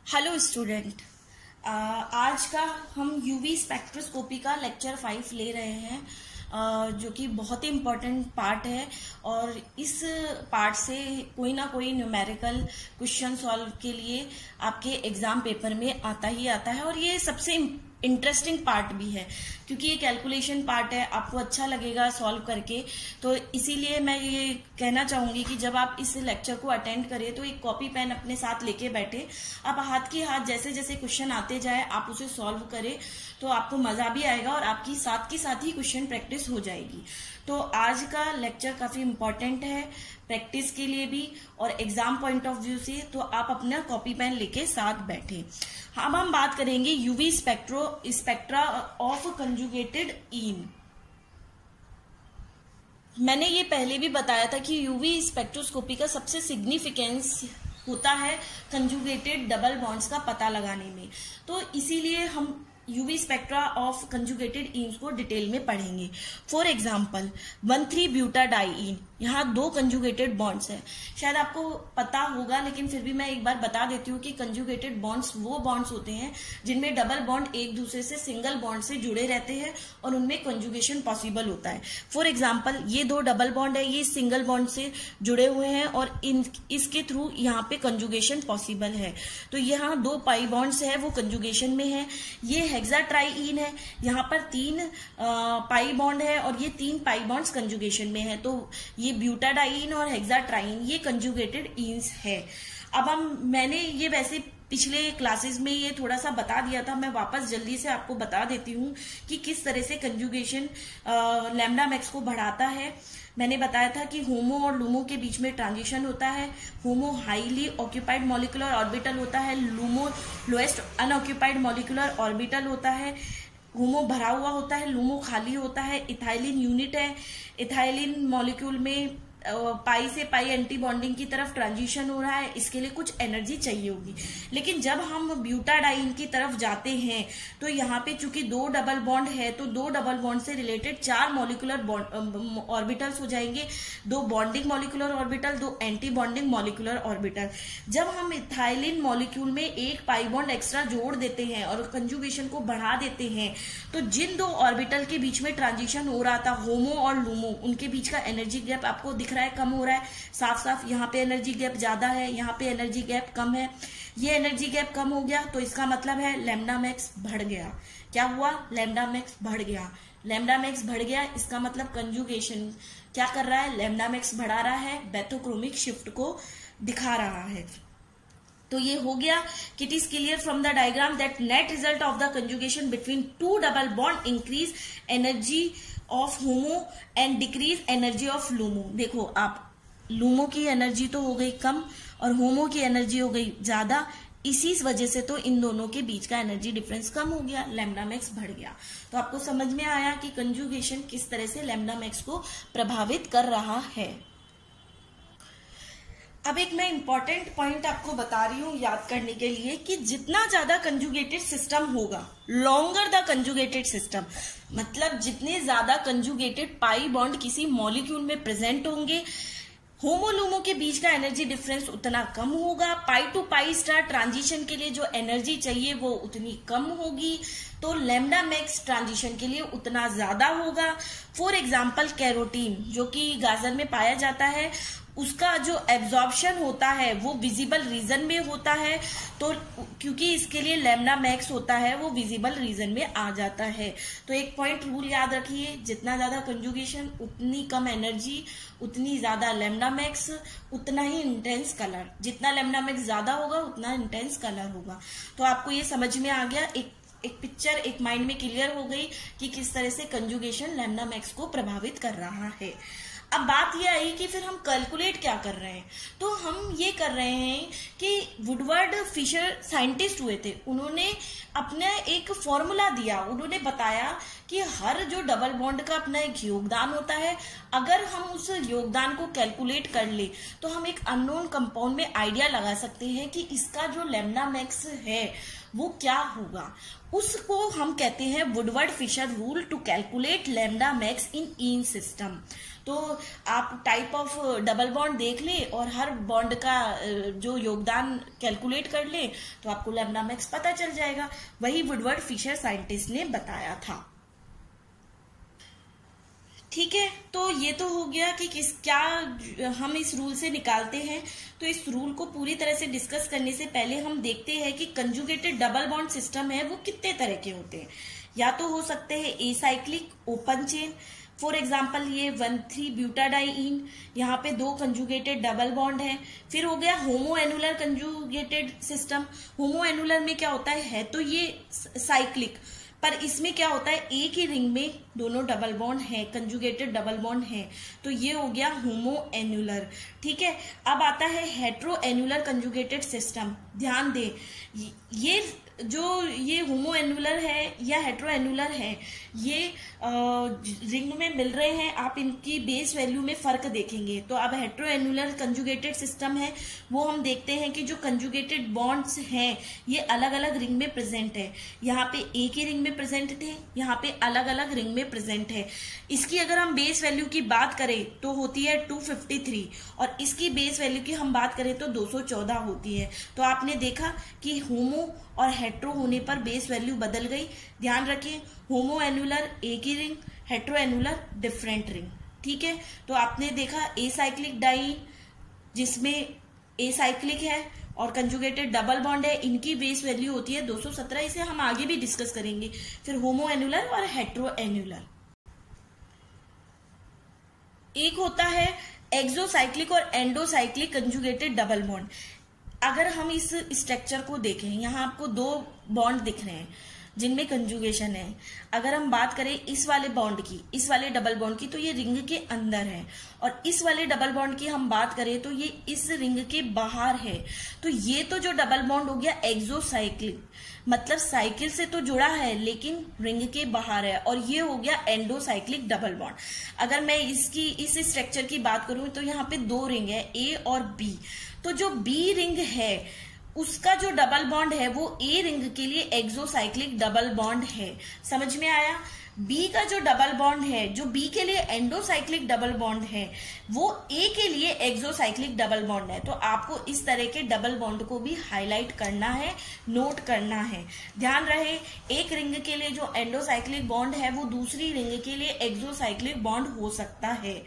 Hello student, आज का हम यूवी स्पेक्ट्रोस्कोपी का लेक्चर 5 ले रहे हैं, जो कि बहुत ही इम्पोर्टेंट पार्ट है। और इस पार्ट से कोई ना कोई न्यूमेरिकल क्वेश्चन सॉल्व के लिए आपके एग्जाम पेपर में आता ही आता है। और ये सबसे इंटरेस्टिंग पार्ट भी है क्योंकि ये कैलकुलेशन पार्ट है, आपको अच्छा लगेगा सॉल्व करके। तो इसीलिए मैं ये कहना चाहूंगी कि जब आप इस लेक्चर को अटेंड करें तो एक कॉपी पेन अपने साथ लेके बैठे, आप हाथ की हाथ जैसे जैसे क्वेश्चन आते जाए आप उसे सॉल्व करें, तो आपको मजा भी आएगा और आपकी साथ ही क्वेश्चन प्रैक्टिस हो जाएगी। तो आज का लेक्चर काफी इम्पोर्टेंट है प्रैक्टिस के लिए भी और एग्जाम पॉइंट ऑफ व्यू से, तो आप अपना कॉपी पेन लेके साथ बैठे। अब हम बात करेंगे यूवी स्पेक्ट्रा ऑफ कंजुगेटेड इन। मैंने ये पहले भी बताया था कि यूवी स्पेक्ट्रोस्कोपी का सबसे सिग्निफिकेंस होता है कंजुगेटेड डबल बॉन्ड्स का पता लगाने में। तो इसीलिए हम यूवी स्पेक्ट्रा ऑफ कंजुगेटेड इन्स को डिटेल में पढ़ेंगे। फॉर एग्जाम्पल 1,3-ब्यूटाडाइइन, यहाँ 2 कंजुगेटेड बॉन्ड्स हैं। शायद आपको पता होगा लेकिन फिर भी मैं एक बार बता देती हूँ कि कंजुगेटेड बॉन्ड्स वो बॉन्ड्स होते हैं जिनमें डबल बॉन्ड एक दूसरे से सिंगल बॉन्ड से जुड़े रहते हैं और उनमें कंजुगेशन पॉसिबल होता है। फॉर एग्जाम्पल ये 2 डबल बॉन्ड है, ये सिंगल बॉन्ड से जुड़े हुए हैं और इसके थ्रू यहाँ पे कंजुगेशन पॉसिबल है। तो यहाँ 2 पाई बॉन्ड्स है वो कंजुगेशन में है। ये हेक्साट्राइइन है, यहाँ पर 3 पाई बॉन्ड है और ये 3 पाई बॉन्ड्स कंजुगेशन में है। तो ये ब्यूटाडाइइन और हेक्साट्राइन ये कंजुगेटेड इन्स है। अब मैंने ये वैसे पिछले क्लासेस में ये थोड़ा सा बता दिया था, मैं वापस जल्दी से आपको बता देती हूँ कि किस तरह से कंजुगेशन लैम्डा मैक्स को बढ़ाता है। मैंने बताया था कि होमो और लूमो के बीच में ट्रांजिशन होता है। होमो हाईली ऑक्यूपाइड मॉलिक्यूलर ऑर्बिटल होता है, LUMO lowest unoccupied molecular orbital होता है। होमो भरा हुआ होता है, लूमो खाली होता है। इथाइलिन यूनिट है, इथाइलिन मॉलिक्यूल में पाई से पाई एंटी बॉन्डिंग की तरफ ट्रांजिशन हो रहा है, इसके लिए कुछ एनर्जी चाहिए होगी। लेकिन जब हम ब्यूटाडाइन की तरफ जाते हैं तो यहाँ पे चूंकि 2 डबल बॉन्ड है तो 2 डबल बॉन्ड से रिलेटेड 4 मॉलिक्यूलर ऑर्बिटल्स हो जाएंगे, 2 bonding molecular orbital, 2 anti bonding molecular orbital. जब हम इथाइलिन मॉलिक्यूल में एक पाई बॉन्ड एक्स्ट्रा जोड़ देते हैं और कंजुगेशन को बढ़ा देते हैं तो जिन 2 ऑर्बिटल के बीच में ट्रांजिशन हो रहा था होमो और लूमो, उनके बीच का एनर्जी गैप आपको दिख रहा है कम हो रहा है। साफ साफ यहाँ पे एनर्जी गैप ज्यादा है, यहाँ पे एनर्जी गैप कम है। ये एनर्जी गैप कम हो गया तो इसका मतलब है लैम्डा मैक्स बढ़ गया। क्या हुआ? लैम्डा मैक्स बढ़ गया। लैम्डा मैक्स बढ़ गया इसका मतलब कंजुगेशन क्या कर रहा है? लैम्डा मैक्स बढ़ा रहा है, बेथोक्रोमिक शिफ्ट को दिखा रहा है। तो ये हो गया कि it is clear from the diagram that net result of the conjugation between 2 double bond increase energy of homo and decrease energy of LUMO. देखो आप, लूमो की एनर्जी तो हो गई कम और होमो की एनर्जी हो गई ज्यादा, इसी वजह से तो इन दोनों के बीच का एनर्जी डिफरेंस कम हो गया, लैम्डा मैक्स बढ़ गया। तो आपको समझ में आया कि कंजुगेशन किस तरह से लैम्डा मैक्स को प्रभावित कर रहा है। अब एक मैं इंपॉर्टेंट पॉइंट आपको बता रही हूँ याद करने के लिए कि जितना ज्यादा कंजुगेटेड सिस्टम होगा, लॉन्गर द कंजुगेटेड सिस्टम, मतलब जितने ज्यादा कंजुगेटेड पाई बॉन्ड किसी मॉलिक्यूल में प्रेजेंट होंगे, होमो लूमो के बीच का एनर्जी डिफरेंस उतना कम होगा। पाई टू पाई स्टार ट्रांजिशन के लिए जो एनर्जी चाहिए वो उतनी कम होगी, तो लैम्डा मैक्स ट्रांजिशन के लिए उतना ज्यादा होगा। फॉर एग्जाम्पल कैरोटीन जो कि गाजर में पाया जाता है, उसका जो एब्जॉर्प्शन होता है वो विजिबल रीजन में होता है, तो क्योंकि इसके लिए लैम्डा मैक्स होता है वो विजिबल रीजन में आ जाता है। तो एक पॉइंट रूल याद रखिए, जितना ज्यादा कंजुगेशन उतनी कम एनर्जी, उतनी ज्यादा लैम्डा मैक्स, उतना ही इंटेंस कलर। जितना लैम्डा मैक्स ज्यादा होगा उतना इंटेंस कलर होगा। तो आपको ये समझ में आ गया, एक पिक्चर एक माइंड में क्लियर हो गई कि किस तरह से कंजुगेशन लैम्डा मैक्स को प्रभावित कर रहा है। अब बात यह आई कि फिर हम कैलकुलेट क्या कर रहे हैं। तो हम ये कर रहे हैं कि वुडवर्ड फिशर साइंटिस्ट हुए थे, उन्होंने अपना एक फॉर्मूला दिया। उन्होंने बताया कि हर जो डबल बॉन्ड का अपना एक योगदान होता है, अगर हम उस योगदान को कैलकुलेट कर ले तो हम एक अननोन कंपाउंड में आइडिया लगा सकते हैं कि इसका जो लैम्डा मैक्स है वो क्या होगा, उसको हम कहते हैं Woodward Fisher rule to calculate lambda max in ईन सिस्टम। तो आप टाइप ऑफ डबल बॉन्ड देख लें और हर बॉन्ड का जो योगदान कैलकुलेट कर लें तो आपको लैम्डा मैक्स पता चल जाएगा। वही वुडवर्ड फिशर साइंटिस्ट ने बताया था। ठीक है, तो ये तो हो गया कि क्या हम इस रूल से निकालते हैं। तो इस रूल को पूरी तरह से डिस्कस करने से पहले हम देखते हैं कि कंजुगेटेड डबल बॉन्ड सिस्टम है वो कितने तरह के होते हैं। या तो हो सकते हैं acyclic open chain, for example ये 1,3 ब्यूटाडाइईन, यहाँ पे 2 कंजुगेटेड डबल बॉन्ड है। फिर हो गया होमो एनुलर कंजुगेटेड सिस्टम। होमो एनुलर में क्या होता है तो ये साइक्लिक, पर इसमें क्या होता है एक ही रिंग में दोनों डबल बॉन्ड है, कंजुगेटेड डबल बॉन्ड है, तो ये हो गया होमो एनुलर। ठीक है, अब आता है हेट्रो एनुलर कंजुगेटेड सिस्टम। ध्यान दें, ये होमो एनुलर है या हेट्रो एनुलर है, ये रिंग में मिल रहे हैं, आप इनकी बेस वैल्यू में फर्क देखेंगे। तो अब हेट्रो एनुलर कंजुगेटेड सिस्टम है वो हम देखते हैं कि जो कंजुगेटेड बॉन्ड्स हैं ये अलग अलग रिंग में प्रेजेंट है। यहाँ पे एक ही रिंग में प्रेजेंट थे, यहाँ पे अलग अलग रिंग में प्रेजेंट है। इसकी अगर हम बेस वैल्यू की बात करें तो होती है 253 और इसकी बेस वैल्यू की हम बात करें तो 214 होती है। तो आपने देखा कि होमो और हेट्रो होने पर बेस वैल्यू बदल गई। ध्यान रखें, होमो एनुलर एक ही ring, hetero annular different ring. ठीक है, तो आपने देखा एसाइक्लिक डाई जिसमें एसाइक्लिक है और कंजुगेटेड डबल बॉन्ड है, इनकी बेस वैल्यू होती है 217। इसे हम आगे भी डिस्कस करेंगे। फिर होमो एनुलर और हेट्रो एनुलर। एक होता है एक्सोसाइक्लिक और एंडोसाइक्लिक कंजुगेटेड डबल बॉन्ड। अगर हम इस स्ट्रक्चर को देखें, यहाँ आपको 2 बॉन्ड दिख रहे हैं जिनमें कंजुगेशन है। अगर हम बात करें इस वाले बॉन्ड की, इस वाले डबल बॉन्ड की, तो ये रिंग के अंदर है, और इस वाले डबल बॉन्ड की हम बात करें तो ये इस रिंग के बाहर है। तो ये तो जो डबल बॉन्ड हो गया एक्सोसाइक्लिक, मतलब साइकिल से तो जुड़ा है लेकिन रिंग के बाहर है, और ये हो गया एंडोसाइक्लिक डबल बॉन्ड। अगर मैं इस स्ट्रक्चर की बात करूं तो यहाँ पे 2 रिंग है, ए और बी। तो जो बी रिंग है उसका जो डबल बॉन्ड है वो ए रिंग के लिए एक्सोसाइक्लिक डबल बॉन्ड है। समझ में आया? बी का जो डबल बॉन्ड है, जो बी के लिए एंडोसाइक्लिक डबल बॉन्ड है, वो ए के लिए एक्सोसाइक्लिक डबल बॉन्ड है। तो आपको इस तरह के डबल बॉन्ड को भी हाईलाइट करना है, नोट करना है। ध्यान रहे, एक रिंग के लिए जो एंडोसाइक्लिक बॉन्ड है वो दूसरी रिंग के लिए एक्सोसाइक्लिक बॉन्ड हो सकता है।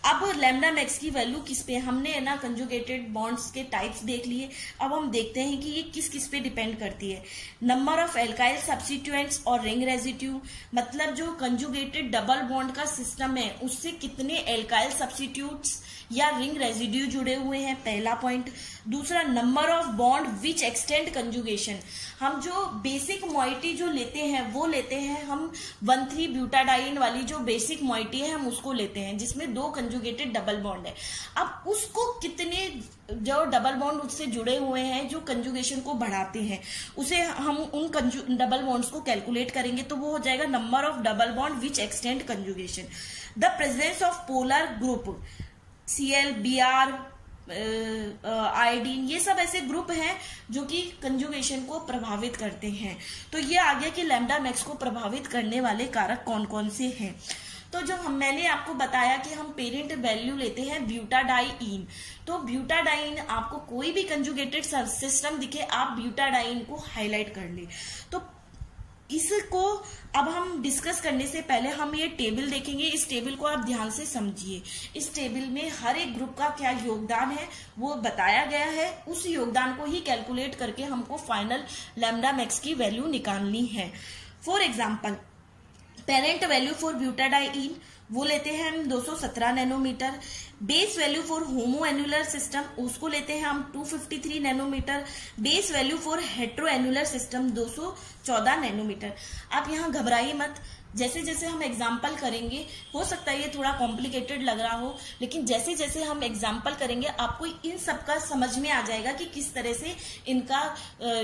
अब लैम्डा मैक्स की वैल्यू किस पे, हमने ना कंजुगेटेड बॉन्ड्स के टाइप्स देख लिए। अब हम देखते हैं कि ये किस किस पे डिपेंड करती है। नंबर ऑफ एल्काइल सब्स्टिट्यूएंट्स और रिंग रेजिड्यू, मतलब जो कंजुगेटेड डबल बॉन्ड का सिस्टम है उससे कितने एल्काइल सब्स्टिट्यूट्स या रिंग रेजिड्यू जुड़े हुए हैं, पहला पॉइंट। दूसरा, number of bond which extend conjugation, हम जो बेसिक मॉइटी जो लेते हैं वो लेते हैं हम 1,3 ब्यूटाडाइन वाली जो बेसिक मॉइटी है हम उसको लेते हैं जिसमें 2 कंजुगेटेड डबल बॉन्ड है। अब उसको कितने जो डबल बॉन्ड उससे जुड़े हुए हैं जो कंजुगेशन को बढ़ाते हैं, उसे हम उन डबल बॉन्ड्स को कैलकुलेट करेंगे तो वो हो जाएगा number of double bond which extend conjugation. The presence of polar group Cl, Br, iodine, ये सब ऐसे ग्रुप हैं जो कि कंजुगेशन को प्रभावित करते हैं। तो ये आ गया कि लैम्डा मैक्स को प्रभावित करने वाले कारक कौन कौन से हैं। तो जब मैंने आपको बताया कि हम पेरेंट वैल्यू लेते हैं ब्यूटाडाइईन, तो ब्यूटाडाइन आपको कोई भी कंजुगेटेड सिस्टम दिखे आप ब्यूटाडाइन को हाईलाइट कर ले। तो इसको अब हम डिस्कस करने से पहले हम ये टेबल देखेंगे। इस टेबल को आप ध्यान से समझिए। इस टेबल में हर एक ग्रुप का क्या योगदान है वो बताया गया है। उस योगदान को ही कैलकुलेट करके हमको फाइनल लैम्डा मैक्स की वैल्यू निकालनी है। For example, parent value for butadiene वो लेते हैं हम 217 nanometer. Base value for homo annular system उसको लेते हैं हम 253 nanometer. Base value for hetero annular system 214 nanometer. आप यहाँ घबराइए मत, जैसे जैसे हम एग्जाम्पल करेंगे, हो सकता है ये थोड़ा कॉम्प्लिकेटेड लग रहा हो, लेकिन जैसे जैसे हम एग्जाम्पल करेंगे आपको इन सब का समझ में आ जाएगा कि किस तरह से इनका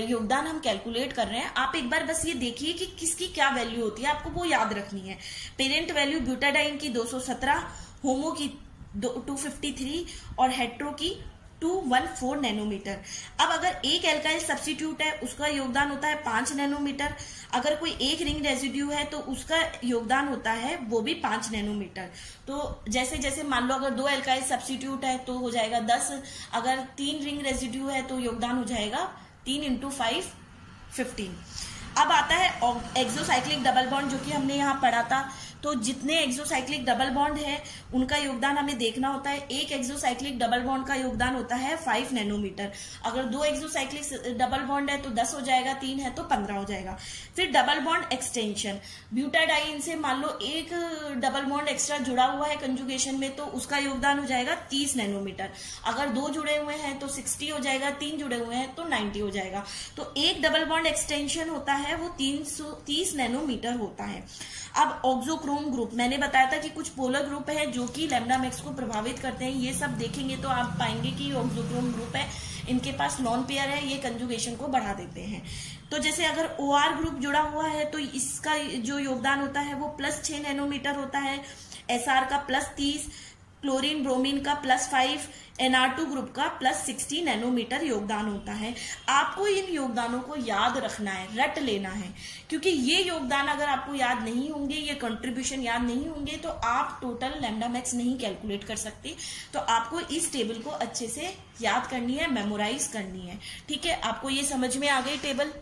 योगदान हम कैलकुलेट कर रहे हैं। आप एक बार बस ये देखिए कि किसकी क्या वैल्यू होती है, आपको वो याद रखनी है। पेरेंट वैल्यू ब्यूटाडाइन की 217, होमो की 253 और हेट्रो की 214 नैनोमीटर। अब अगर एक एल्काइल सब्स्टिट्यूट है उसका योगदान होता है 5 नैनोमीटर, अगर कोई एक रिंग रेजिड्यू है तो उसका योगदान होता है वो भी 5 नैनोमीटर। तो जैसे जैसे मान लो अगर 2 एल्काइल सब्स्टिट्यूट है तो हो जाएगा 10, अगर 3 रिंग रेजिड्यू है तो योगदान हो जाएगा 3 × 5 15। अब आता है एक्सोसाइक्लिक डबल बॉन्ड, जो कि हमने यहाँ पढ़ा था। तो जितने एक्सोसाइक्लिक डबल बॉन्ड है उनका योगदान हमें देखना होता है। एक एक्सोसाइक्लिक डबल बॉन्ड का योगदान होता है 5 नैनोमीटर। अगर 2 एक्सोसाइक्लिक डबल बॉन्ड है तो 10 हो जाएगा, 3 है तो 15 हो जाएगा। फिर डबल बॉन्ड एक्सटेंशन, ब्यूटाडाइन से मान लो एक डबल बॉन्ड एक्स्ट्रा जुड़ा हुआ है कंजुगेशन में तो उसका योगदान हो जाएगा 30 नैनोमीटर। अगर 2 जुड़े हुए हैं तो 60 हो जाएगा, 3 जुड़े हुए हैं तो 90 हो जाएगा। तो एक डबल बॉन्ड एक्सटेंशन होता है वो 330 नैनोमीटर होता है। अब ऑक्सोक्रोम ग्रुप, मैंने बताया था कि कुछ पोलर ग्रुप है जो कि लैम्डा मैक्स को प्रभावित करते हैं। ये सब देखेंगे तो आप पाएंगे कि ऑक्सोक्रोम ग्रुप है, इनके पास लॉन पेयर है, ये कंजुगेशन को बढ़ा देते हैं। तो जैसे अगर OR ग्रुप जुड़ा हुआ है तो इसका जो योगदान होता है वो +6 नैनोमीटर होता है। SR का +30, क्लोरीन ब्रोमीन का +5, NR2 ग्रुप का +60 नैनोमीटर योगदान होता है। आपको इन योगदानों को याद रखना है, रट लेना है, क्योंकि ये योगदान अगर आपको याद नहीं होंगे, ये कंट्रीब्यूशन याद नहीं होंगे तो आप टोटल लैम्डा मैक्स नहीं कैलकुलेट कर सकते। तो आपको इस टेबल को अच्छे से याद करनी है, मेमोराइज करनी है। ठीक है, आपको ये समझ में आ गई टेबल?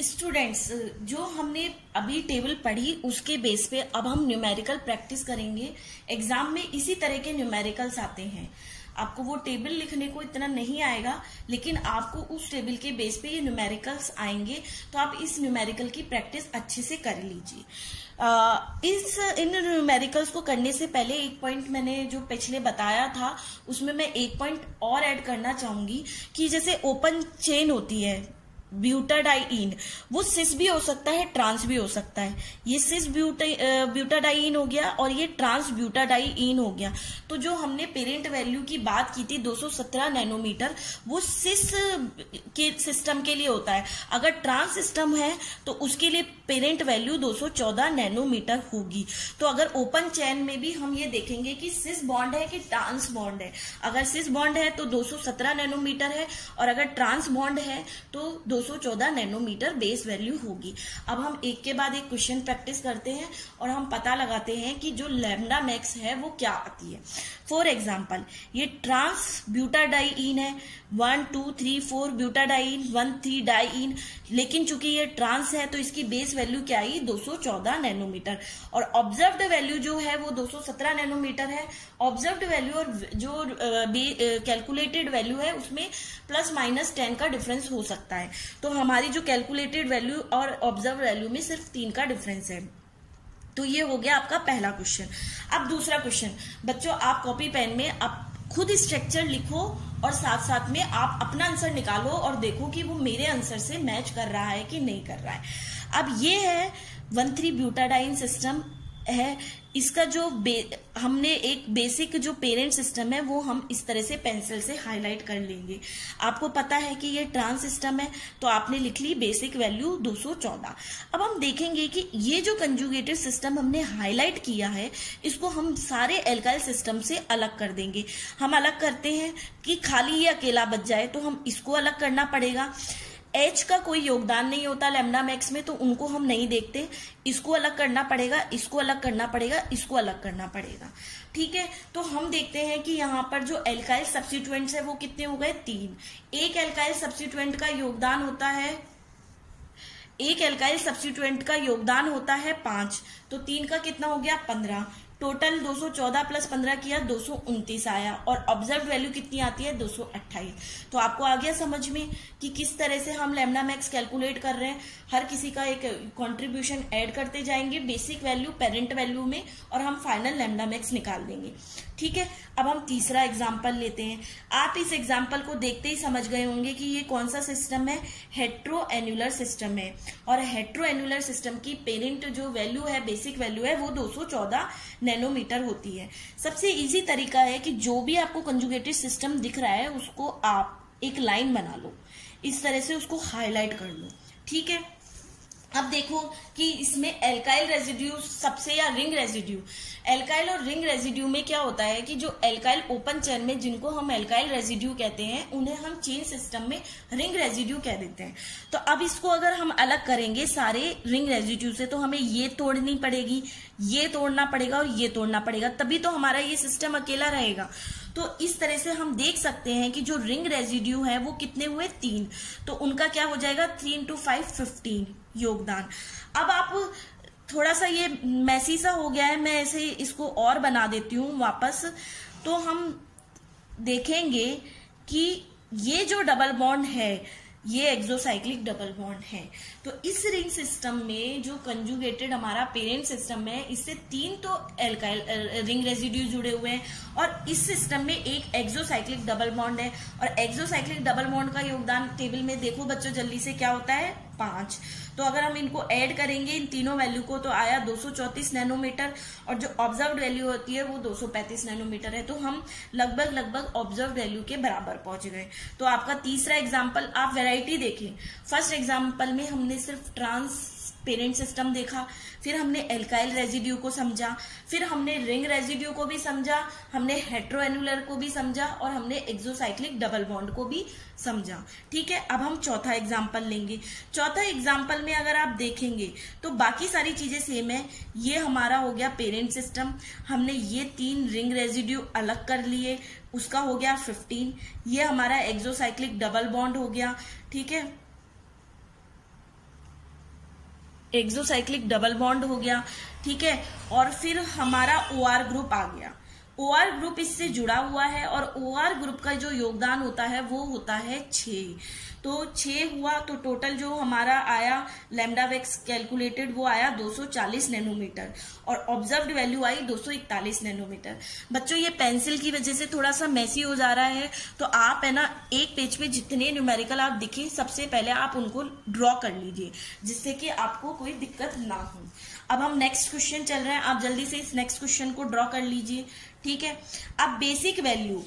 स्टूडेंट्स, जो हमने अभी टेबल पढ़ी उसके बेस पे अब हम न्यूमेरिकल प्रैक्टिस करेंगे। एग्जाम में इसी तरह के न्यूमेरिकल्स आते हैं। आपको वो टेबल लिखने को इतना नहीं आएगा, लेकिन आपको उस टेबल के बेस पे ये न्यूमेरिकल्स आएंगे, तो आप इस न्यूमेरिकल की प्रैक्टिस अच्छे से कर लीजिए। इन न्यूमेरिकल्स को करने से पहले एक पॉइंट मैंने जो पिछले बताया था उसमें मैं एक पॉइंट और ऐड करना चाहूंगी कि जैसे ओपन चेन होती है ब्यूटाडाइन, वो सिस भी हो सकता है, ट्रांस भी हो सकता है। ये सिस ब्यूटाडाइन हो गया और ये ट्रांस ब्यूटाडाइन हो गया। तो जो हमने पेरेंट वैल्यू की बात की थी 217 नैनोमीटर, वो सिस के सिस्टम के लिए होता है। अगर ट्रांस सिस्टम है तो उसके लिए पेरेंट वैल्यू 214 नैनोमीटर होगी। तो अगर ओपन चेन में भी हम ये देखेंगे कि सिस बॉन्ड है कि ट्रांस बॉन्ड है। अगर सिस बॉन्ड है तो 217 नैनोमीटर है, और अगर ट्रांस बॉन्ड है तो 214 नैनोमीटर बेस वैल्यू होगी। अब हम एक के बाद एक क्वेश्चन प्रैक्टिस करते हैं और हम पता लगाते हैं कि जो लैम्डा मैक्स है वो क्या आती है। फॉर एग्जाम्पल, ये ट्रांस ब्यूटाडाइन है, 1 2 3 4 ब्यूटाडाइन, 1 3 डाइन, लेकिन चूंकि ये ट्रांस है तो इसकी बेस वैल्यू क्या आई 214 नैनोमीटर। और ऑब्जर्व्ड वैल्यू जो है वो 217 नैनोमीटर है। ऑब्जर्व्ड वैल्यू और जो कैलकुलेटेड वैल्यू है उसमें ±10 का डिफरेंस हो सकता है। तो हमारी जो कैलकुलेटेड वैल्यू और ऑब्जर्व वैल्यू में सिर्फ 3 का डिफरेंस है। तो ये हो गया आपका पहला क्वेश्चन। अब दूसरा क्वेश्चन, बच्चों आप कॉपी पेन में आप खुद स्ट्रक्चर लिखो और साथ साथ में आप अपना आंसर निकालो और देखो कि वो मेरे आंसर से मैच कर रहा है कि नहीं कर रहा है। अब ये है 1,3 ब्यूटाडाइन सिस्टम है। इसका जो हमने एक बेसिक जो पेरेंट सिस्टम है वो हम इस तरह से पेंसिल से हाईलाइट कर लेंगे। आपको पता है कि ये ट्रांस सिस्टम है तो आपने लिख ली बेसिक वैल्यू 214। अब हम देखेंगे कि ये जो कंजुगेटेड सिस्टम हमने हाईलाइट किया है इसको हम सारे एल्काइल सिस्टम से अलग कर देंगे। हम अलग करते हैं कि खाली ये अकेला बच जाए तो हम इसको अलग करना पड़ेगा। H का कोई योगदान नहीं होता लैम्डा मैक्स में तो उनको हम नहीं देखते। इसको अलग करना पड़ेगा, इसको अलग करना पड़ेगा, इसको अलग करना पड़ेगा। ठीक है, तो हम देखते हैं कि यहाँ पर जो एल्काइल सब्स्टिट्यूएंट्स है वो कितने हो गए 3। एक एल्काइल सब्स्टिट्यूएंट का योगदान होता है 5, तो 3 का कितना हो गया 15। टोटल 214 + 15 किया 229 आया और ऑब्जर्व वैल्यू कितनी आती है 228। तो आपको आ गया समझ में कि किस तरह से हम लैम्डा मैक्स कैलकुलेट कर रहे हैं। हर किसी का एक कंट्रीब्यूशन ऐड करते जाएंगे बेसिक वैल्यू पेरेंट वैल्यू में और हम फाइनल लैम्डा मैक्स निकाल देंगे। ठीक है, अब हम तीसरा एग्जाम्पल लेते हैं। आप इस एग्जाम्पल को देखते ही समझ गए होंगे कि ये कौन सा सिस्टम है, हेट्रोएन्युलर सिस्टम है। और हेट्रोएन्युलर सिस्टम की पेरेंट जो वैल्यू है बेसिक वैल्यू है वो 214 नैनोमीटर होती है। सबसे इजी तरीका है कि जो भी आपको कंजुगेटेड सिस्टम दिख रहा है उसको आप एक लाइन बना लो, इस तरह से उसको हाईलाइट कर लो। ठीक है, अब देखो कि इसमें एल्काइल रेजिड्यू सबसे या रिंग रेजिड्यू, एल्काइल और रिंग रेजिड्यू में क्या होता है कि जो एल्काइल ओपन चेन में जिनको हम एल्काइल रेजिड्यू कहते हैं उन्हें हम चेन सिस्टम में रिंग रेजिड्यू कह देते हैं। तो अब इसको अगर हम अलग करेंगे सारे रिंग रेजिड्यू से तो हमें ये तोड़नी पड़ेगी, ये तोड़ना पड़ेगा और ये तोड़ना पड़ेगा, तभी तो हमारा ये सिस्टम अकेला रहेगा। तो इस तरह से हम देख सकते हैं कि जो रिंग रेजिड्यू है वो कितने हुए 3, तो उनका क्या हो जाएगा 3 × 5 15 योगदान। अब आप थोड़ा सा ये मैसी सा हो गया है, मैं ऐसे इसको और बना देती हूँ वापस, तो हम देखेंगे कि ये जो डबल बॉन्ड है ये एक्सोसाइक्लिक डबल बॉन्ड है। तो इस रिंग सिस्टम में जो कंजुगेटेड हमारा पेरेंट सिस्टम है इससे 3 तो एल्काइल रिंग रेजिड्यू जुड़े हुए हैं और इस सिस्टम में एक एक्सोसाइक्लिक डबल बॉन्ड है। और एक्सोसाइक्लिक डबल बॉन्ड का योगदान टेबल में देखो बच्चों जल्दी से क्या होता है 5। तो अगर हम इनको ऐड करेंगे इन तीनों वैल्यू को तो आया 234 नैनोमीटर और जो ऑब्जर्व्ड वैल्यू होती है वो 235 नैनोमीटर है। तो हम लगभग ऑब्जर्व्ड वैल्यू के बराबर पहुंच गए। तो आपका तीसरा एग्जाम्पल, आप वैरायटी देखें, फर्स्ट एग्जाम्पल में हमने सिर्फ ट्रांसपेरेंट सिस्टम देखा, फिर हमने एल्काइल रेजिड्यू को समझा, फिर हमने रिंग रेजिड्यू को भी समझा, हमने हेट्रोएनुलर को भी समझा और हमने एक्सोसाइक्लिक डबल बॉन्ड को भी समझा। ठीक है, अब हम चौथा एग्जाम्पल लेंगे। चौथा एग्जाम्पल में अगर आप देखेंगे तो बाकी सारी चीजें सेम है। ये हमारा हो गया पेरेंट सिस्टम, हमने ये 3 रिंग रेजिड्यू अलग कर लिए, उसका हो गया 15। ये हमारा एक्सोसाइक्लिक डबल बॉन्ड हो गया। ठीक है, एक्सोसाइक्लिक डबल बॉन्ड हो गया। ठीक है, और फिर हमारा OR ग्रुप आ गया। OR ग्रुप इससे जुड़ा हुआ है और OR ग्रुप का जो योगदान होता है वो होता है 6। तो 6 हुआ तो टोटल जो हमारा आया लैम्डा वेक्स कैलकुलेटेड वो आया 240 नैनोमीटर और ऑब्जर्व्ड वैल्यू आई 241 नैनोमीटर। बच्चों ये पेंसिल की वजह से थोड़ा सा मैसी हो जा रहा है, तो आप है ना एक पेज पे जितने न्यूमेरिकल आप दिखे सबसे पहले आप उनको ड्रॉ कर लीजिए जिससे कि आपको कोई दिक्कत ना हो। अब हम नेक्स्ट क्वेश्चन चल रहे हैं, आप जल्दी से इस नेक्स्ट क्वेश्चन को ड्रॉ कर लीजिए। ठीक है, अब बेसिक वैल्यू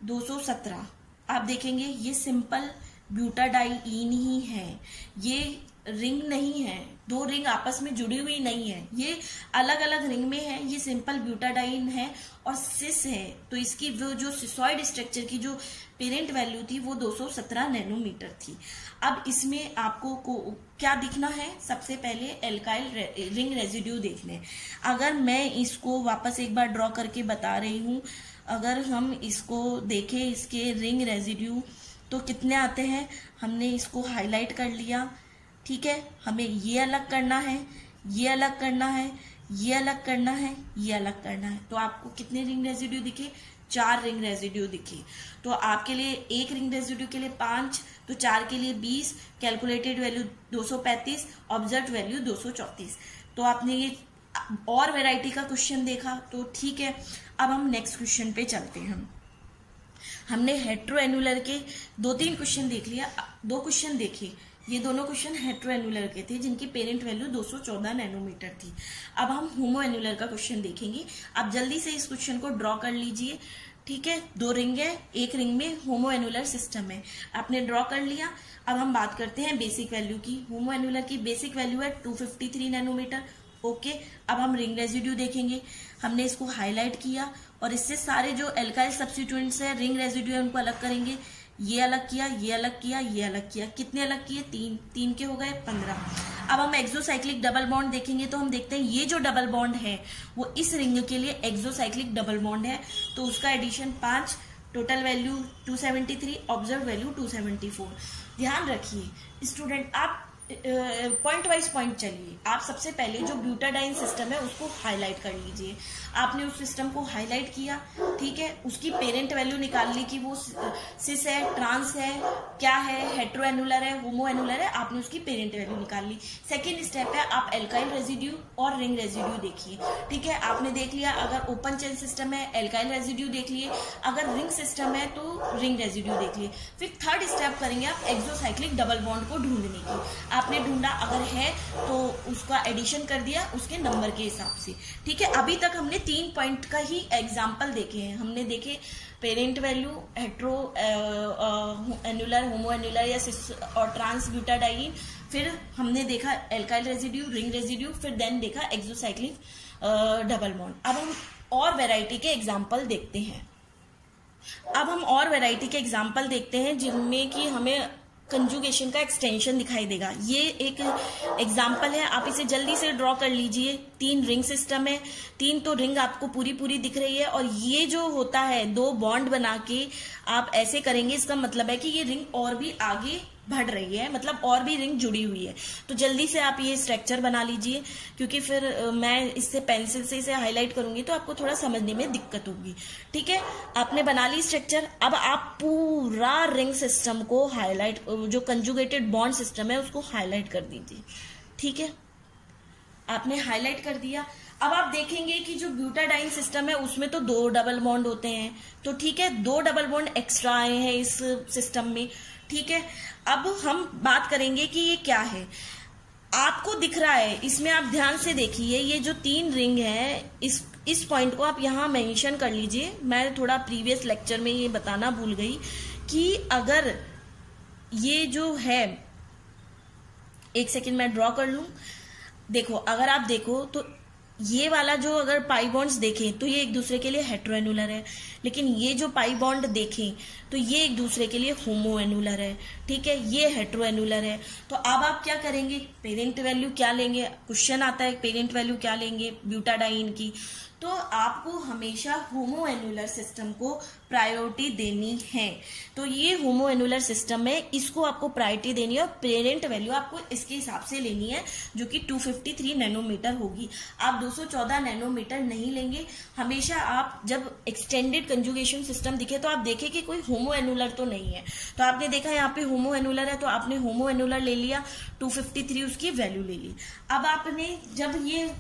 217 आप देखेंगे ये सिंपल ब्यूटाडाइईन ही है, ये रिंग नहीं है, 2 रिंग आपस में जुड़ी हुई नहीं है, ये अलग अलग रिंग में है, ये सिंपल ब्यूटाडाइन है और सिस है। तो इसकी वो जो सिसॉइड स्ट्रक्चर की जो पेरेंट वैल्यू थी वो 217 नैनोमीटर थी। अब इसमें आपको क्या दिखना है, सबसे पहले एल्काइल रिंग रेजिड्यू देखने। अगर मैं इसको वापस एक बार ड्रॉ करके बता रही हूं, अगर हम इसको देखें इसके रिंग रेजिड्यू तो कितने आते हैं, हमने इसको हाईलाइट कर लिया। ठीक है, हमें ये अलग करना है, ये अलग करना है, ये अलग करना है, ये अलग करना है। तो आपको कितने रिंग रेजिड्यू दिखे, 4 रिंग रेजिड्यू दिखे। तो आपके लिए एक रिंग रेजिड्यू के लिए 5, तो 4 के लिए 20, कैलकुलेटेड वैल्यू 235, ऑब्जर्व वैल्यू 234। तो आपने ये और वैरायटी का क्वेश्चन देखा। तो ठीक है, अब हम नेक्स्ट क्वेश्चन पे चलते हैं। हमने हेट्रोएनुलर के 2-3 क्वेश्चन देख लिया, 2 क्वेश्चन देखे, ये दोनों क्वेश्चन हेट्रोएनुलर के थे जिनकी पेरेंट वैल्यू 214 नैनोमीटर थी। अब हम होमोएनुलर का क्वेश्चन देखेंगे। आप जल्दी से इस क्वेश्चन को ड्रॉ कर लीजिए। ठीक है, 2 रिंग है, एक रिंग में होमोएनुलर सिस्टम है, आपने ड्रॉ कर लिया। अब हम बात करते हैं बेसिक वैल्यू की। होमोएनुलर की बेसिक वैल्यू है 253 नैनोमीटर। ओके, अब हम रिंग रेजिड्यू देखेंगे। हमने इसको हाईलाइट किया और इससे सारे जो एल्काइल सब्स्टिट्यूएंट्स है रिंग रेजिड्यू है उनको अलग करेंगे। ये अलग किया, ये अलग किया, ये अलग किया, कितने अलग किए, 3 के हो गए 15। अब हम एक्सोसाइक्लिक डबल बॉन्ड देखेंगे तो हम देखते हैं ये जो डबल बॉन्ड है वो इस रिंग के लिए एक्सोसाइक्लिक डबल बॉन्ड है, तो उसका addition 5, total value 273, observe value 274। ध्यान रखिए स्टूडेंट, आप पॉइंट वाइज पॉइंट चलिए। आप सबसे पहले जो ब्यूटाडाइन सिस्टम है उसको हाईलाइट कर लीजिए। आपने उस सिस्टम को हाईलाइट किया, ठीक है, उसकी पेरेंट वैल्यू निकाल ली कि वो सिस है, ट्रांस है, क्या है, हेट्रोएनुलर है, होमोएनुलर है, आपने उसकी पेरेंट वैल्यू निकाल ली। सेकेंड स्टेप है आप एल्काइल रेजिड्यू और रिंग रेजिड्यू देखिए। ठीक है, आपने देख लिया, अगर ओपन चेन सिस्टम है एल्काइल रेजिड्यू देख लिए, अगर रिंग सिस्टम है तो रिंग रेजिड्यू देख लिए। फिर थर्ड स्टेप करेंगे आप एक्सोसाइक्लिक डबल बॉन्ड को ढूंढने की। आपने ढूंढा, अगर है तो उसका एडिशन कर दिया उसके नंबर के हिसाब से। ठीक है, अभी तक हमने 3 पॉइंट का ही एग्जाम्पल देखे हैं। हमने देखे पेरेंट वैल्यू, हेट्रो एनुलर, होमो एनुलर या सिस और ट्रांस ब्यूटाडाइन, फिर हमने देखा एल्काइल रेजिड्यू, रिंग रेजिड्यू, फिर देन देखा एक्सोसाइक्लिक डबल बॉन्ड। अब हम और वैरायटी के एग्जाम्पल देखते हैं जिनमें कि हमें कंजुगेशन का एक्सटेंशन दिखाई देगा। ये एक एग्जाम्पल है, आप इसे जल्दी से ड्रॉ कर लीजिए। 3 रिंग सिस्टम है, 3 तो रिंग आपको पूरी दिख रही है, और ये जो होता है 2 बॉन्ड बना के आप ऐसे करेंगे, इसका मतलब है कि ये रिंग और भी आगे बढ़ रही है, मतलब और भी रिंग जुड़ी हुई है। तो जल्दी से आप ये स्ट्रक्चर बना लीजिए, क्योंकि फिर मैं इससे पेंसिल से इसे हाईलाइट करूंगी तो आपको थोड़ा समझने में दिक्कत होगी। ठीक है, आपने बना ली स्ट्रक्चर। अब आप पूरा रिंग सिस्टम को हाईलाइट, जो कंजुगेटेड बॉन्ड सिस्टम है उसको हाईलाइट कर दीजिए। ठीक है, आपने हाईलाइट कर दिया। अब आप देखेंगे कि जो ब्यूटाडाइन सिस्टम है उसमें तो 2 डबल बॉन्ड होते हैं, तो ठीक है 2 डबल बॉन्ड एक्स्ट्रा आए हैं इस सिस्टम में। ठीक है, अब हम बात करेंगे कि ये क्या है। आपको दिख रहा है, इसमें आप ध्यान से देखिए, ये जो 3 रिंग है, इस पॉइंट को आप यहां मेंशन कर लीजिए। मैं थोड़ा प्रीवियस लेक्चर में ये बताना भूल गई कि अगर ये जो है, एक सेकंड मैं ड्रॉ कर लूं। देखो, अगर आप देखो तो ये वाला जो अगर पाई बॉन्ड्स देखें तो ये एक दूसरे के लिए हेट्रोएनुलर है, लेकिन ये जो पाई बॉन्ड देखें तो ये एक दूसरे के लिए होमोएनुलर है। ठीक है, ये हेट्रोएनुलर है। तो अब आप क्या करेंगे, पेरेंट वैल्यू क्या लेंगे, क्वेश्चन आता है पेरेंट वैल्यू क्या लेंगे ब्यूटाडाइन की, तो आपको हमेशा होमोएनुलर सिस्टम को प्रायोरिटी देनी है। तो ये होमोएनुलर सिस्टम है, इसको आपको प्रायोरिटी देनी है, और पेरेंट वैल्यू आपको इसके हिसाब से लेनी है, जो कि 253 नैनोमीटर होगी। आप 214 नैनोमीटर नहीं लेंगे। हमेशा आप जब एक्सटेंडेड कंजुगेशन सिस्टम दिखे तो आप देखें कि कोई होमोएनुलर तो नहीं है। तो आपने देखा यहाँ पे होमोएनुलर है, तो आपने होमोएनुलर ले लिया, 253 उसकी वैल्यू ले ली। अब आपने जब ये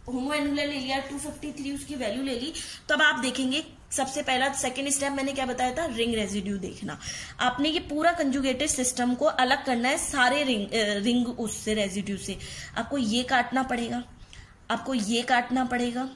होमोएनुलर ले लिया, 253 उसकी वैल्यू ले ली, तब आप देखेंगे सबसे पहला सेकंड स्टेप मैंने क्या बताया था, रिंग रेजिड्यू देखना। आपने ये पूरा कंजुगेटेड सिस्टम को अलग करना है सारे रिंग उससे रेजिड्यू से। आपको ये काटना पड़ेगा, आपको ये काटना पड़ेगा,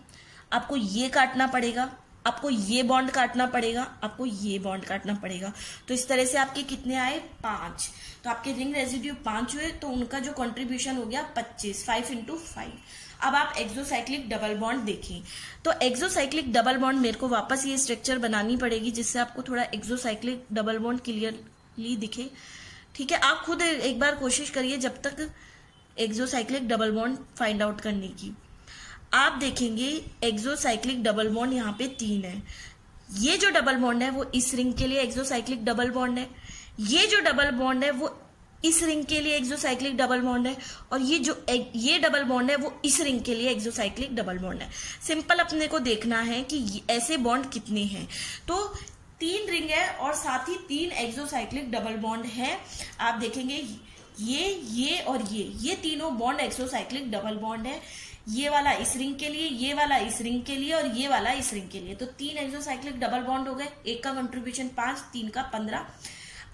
आपको ये काटना पड़ेगा, आपको ये बॉन्ड काटना पड़ेगा, आपको ये बॉन्ड काटना पड़ेगा। तो इस तरह से आपके कितने आए, 5। तो आपके रिंग रेजिड्यू 5 हुए, तो उनका जो कंट्रीब्यूशन हो गया 25, 5 × 5। अब आप एक्सोसाइक्लिक डबल बॉन्ड देखें, तो एक्सोसाइक्लिक डबल बॉन्ड मेरे को वापस ये स्ट्रक्चर बनानी पड़ेगी, जिससे आपको थोड़ा एक्सोसाइक्लिक डबल बॉन्ड क्लियरली दिखे। ठीक है, आप खुद एक बार कोशिश करिए जब तक exocyclic double bond find out करने की। आप देखेंगे एक्सोसाइक्लिक डबल बॉन्ड यहाँ पे 3 है। ये जो डबल बॉन्ड है वो इस रिंग के लिए एक्सोसाइक्लिक डबल बॉन्ड है, ये जो डबल बॉन्ड है वो इस रिंग के लिए एक्सोसाइक्लिक डबल बॉन्ड है, और ये डबल बॉन्ड है वो इस रिंग के लिए एक्सोसाइक्लिक डबल बॉन्ड है। सिंपल अपने को देखना है कि ऐसे बॉन्ड कितने हैं। तो 3 रिंग है और साथ ही 3 एक्सोसाइक्लिक डबल बॉन्ड है। आप देखेंगे ये और ये तीनों बॉन्ड एक्सोसाइक्लिक डबल बॉन्ड है। ये वाला इस रिंग के लिए, ये वाला इस रिंग के लिए, और ये वाला इस रिंग के लिए। तो 3 एक्सोसाइक्लिक डबल बॉन्ड हो गए, एक का कंट्रीब्यूशन 5, 3 का 15।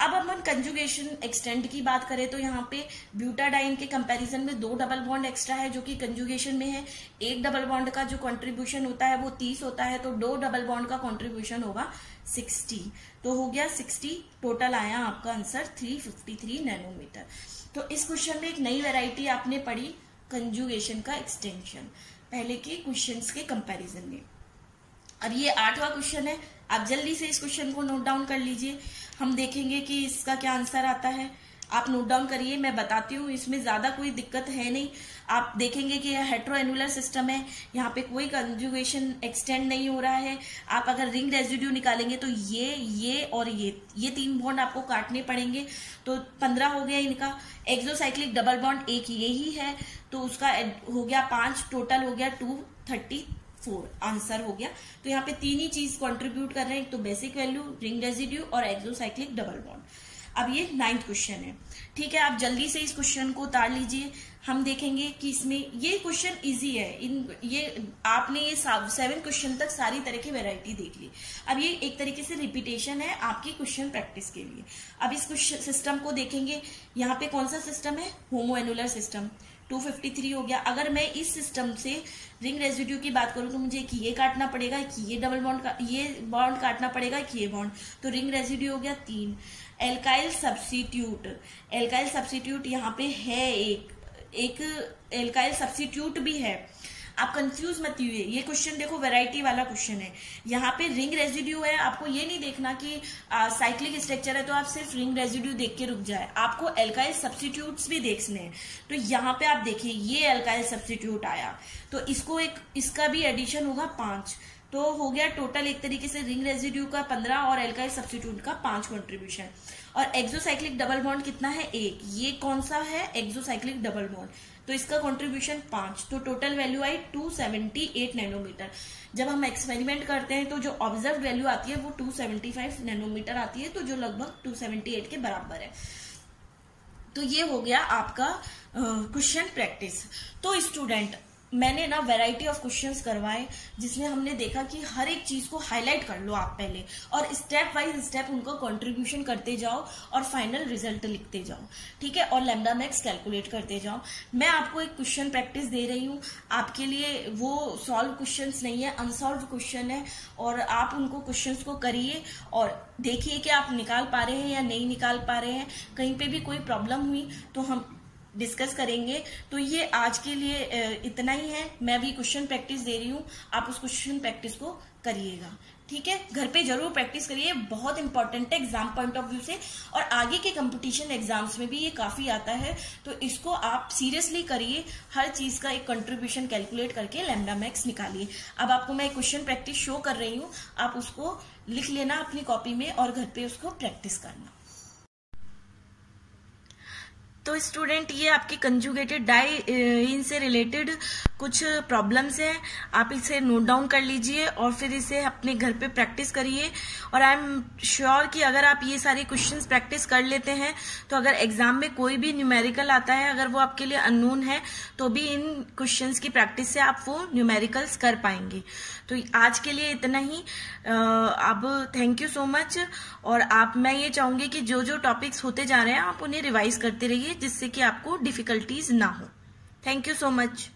अब हम कंजुगेशन एक्सटेंड की बात करें तो यहाँ पे ब्यूटाडाइन के कंपैरिजन में 2 डबल बॉन्ड एक्स्ट्रा है जो कि कंजुगेशन में है। एक डबल बॉन्ड का जो कंट्रीब्यूशन होता है वो 30 होता है, तो 2 डबल बॉन्ड का कंट्रीब्यूशन होगा 60। तो हो गया 60, टोटल आया आपका आंसर 353 नैनोमीटर। तो इस क्वेश्चन में एक नई वेराइटी आपने पढ़ी, कंजुगेशन का एक्सटेंशन, पहले के क्वेश्चंस के कंपैरिजन में। अब ये 8वां क्वेश्चन है, आप जल्दी से इस क्वेश्चन को नोट डाउन कर लीजिए। हम देखेंगे कि इसका क्या आंसर आता है। आप नोट डाउन करिए, मैं बताती हूँ, इसमें ज्यादा कोई दिक्कत है नहीं। आप देखेंगे कि यह हेट्रोएनुलर सिस्टम है, यहाँ पे कोई कंजुगेशन एक्सटेंड नहीं हो रहा है। आप अगर रिंग रेजिड्यू निकालेंगे तो ये और ये 3 बॉन्ड आपको काटने पड़ेंगे, तो 15 हो गया इनका। एक्सोसाइक्लिक डबल बॉन्ड एक ये ही है, तो उसका हो गया 5, टोटल हो गया 234 आंसर हो गया। तो यहाँ पे 3 ही चीज कंट्रीब्यूट कर रहे हैं, एक तो बेसिक वैल्यू, रिंग रेजिड्यू और एक्सोसाइक्लिक डबल बॉन्ड। अब ये 9th क्वेश्चन है। ठीक है, आप जल्दी से इस क्वेश्चन को उतार लीजिए। हम देखेंगे कि इसमें ये क्वेश्चन इजी है। आपने ये 7 क्वेश्चन तक सारी तरह की वैरायटी देख ली। अब ये एक तरीके से रिपीटेशन है आपकी क्वेश्चन प्रैक्टिस के लिए। अब इस क्वेश्चन सिस्टम को देखेंगे, यहाँ पे कौन सा सिस्टम है, होमोएनुलर सिस्टम। 253 हो गया। अगर मैं इस सिस्टम से रिंग रेजिड्यू की बात करूं तो मुझे एक ये काटना पड़ेगा, कि ये डबल बॉन्ड का ये बॉन्ड काटना पड़ेगा, कि ये बॉन्ड, तो रिंग रेजिड्यू हो गया 3। एल्काइल सब्स्टिट्यूट, एल्काइल सब्स्टिट्यूट यहाँ पे है एक एल्काइल सब्स्टिट्यूट भी है। आप कंफ्यूज मत हुए, ये क्वेश्चन देखो वैरायटी वाला क्वेश्चन है। यहाँ पे रिंग रेजिड्यू है, आपको ये नहीं देखना कि साइक्लिक स्ट्रक्चर है तो आप सिर्फ रिंग रेजिड्यू देख के रुक जाए, आपको एल्काइल सब्स्टिट्यूट्स भी देखने हैं। तो यहाँ पे आप देखिए ये एल्काइल सब्स्टिट्यूट आया, तो इसका भी एडिशन होगा 5, तो हो गया टोटल एक तरीके से रिंग रेजिड्यू का 15 और एल्काइल सब्स्टिट्यूट का 5 कंट्रीब्यूशन। और एक्सोसाइक्लिक डबल बॉन्ड कितना है 1, ये कौन सा है एक्सोसाइक्लिक डबल बॉन्ड, तो इसका कंट्रीब्यूशन 5, तो टोटल वैल्यू आई 278 नैनोमीटर। जब हम एक्सपेरिमेंट करते हैं तो जो ऑब्जर्व वैल्यू आती है वो 275 नैनोमीटर आती है, तो जो लगभग 278 के बराबर है। तो ये हो गया आपका क्वेश्चन प्रैक्टिस। तो स्टूडेंट मैंने ना वैरायटी ऑफ क्वेश्चंस करवाए, जिसमें हमने देखा कि हर एक चीज को हाईलाइट कर लो आप पहले, और स्टेप वाइज स्टेप उनको कंट्रीब्यूशन करते जाओ और फाइनल रिजल्ट लिखते जाओ, ठीक है, और लैम्डा मैक्स कैलकुलेट करते जाओ। मैं आपको एक क्वेश्चन प्रैक्टिस दे रही हूँ, आपके लिए वो सॉल्व क्वेश्चंस नहीं है, अनसॉल्व क्वेश्चन है, और आप उनको क्वेश्चंस को करिए और देखिए कि आप निकाल पा रहे हैं या नहीं निकाल पा रहे हैं। कहीं पे भी कोई प्रॉब्लम हुई तो हम डिस्कस करेंगे। तो ये आज के लिए इतना ही है, मैं भी क्वेश्चन प्रैक्टिस दे रही हूँ, आप उस क्वेश्चन प्रैक्टिस को करिएगा, ठीक है, घर पे जरूर प्रैक्टिस करिए, बहुत इंपॉर्टेंट है एग्जाम पॉइंट ऑफ व्यू से, और आगे के कंपटीशन एग्जाम्स में भी ये काफी आता है, तो इसको आप सीरियसली करिए, हर चीज का एक कंट्रीब्यूशन कैलकुलेट करके लैम्डा मैक्स निकालिए। अब आपको मैं क्वेश्चन प्रैक्टिस शो कर रही हूँ, आप उसको लिख लेना अपनी कॉपी में और घर पे उसको प्रैक्टिस करना। तो स्टूडेंट ये आपकी कंजुगेटेड डाई से रिलेटेड कुछ प्रॉब्लम्स हैं, आप इसे नोट डाउन कर लीजिए और फिर इसे अपने घर पे प्रैक्टिस करिए। और आई एम श्योर कि अगर आप ये सारे क्वेश्चंस प्रैक्टिस कर लेते हैं तो अगर एग्जाम में कोई भी न्यूमेरिकल आता है, अगर वो आपके लिए अननोन है, तो भी इन क्वेश्चंस की प्रैक्टिस से आप वो न्यूमेरिकल्स कर पाएंगे। तो आज के लिए इतना ही। अब थैंक यू सो मच। और मैं ये चाहूंगी कि जो जो टॉपिक्स होते जा रहे हैं आप उन्हें रिवाइज करते रहिए, जिससे कि आपको डिफिकल्टीज ना हो। Thank you so much.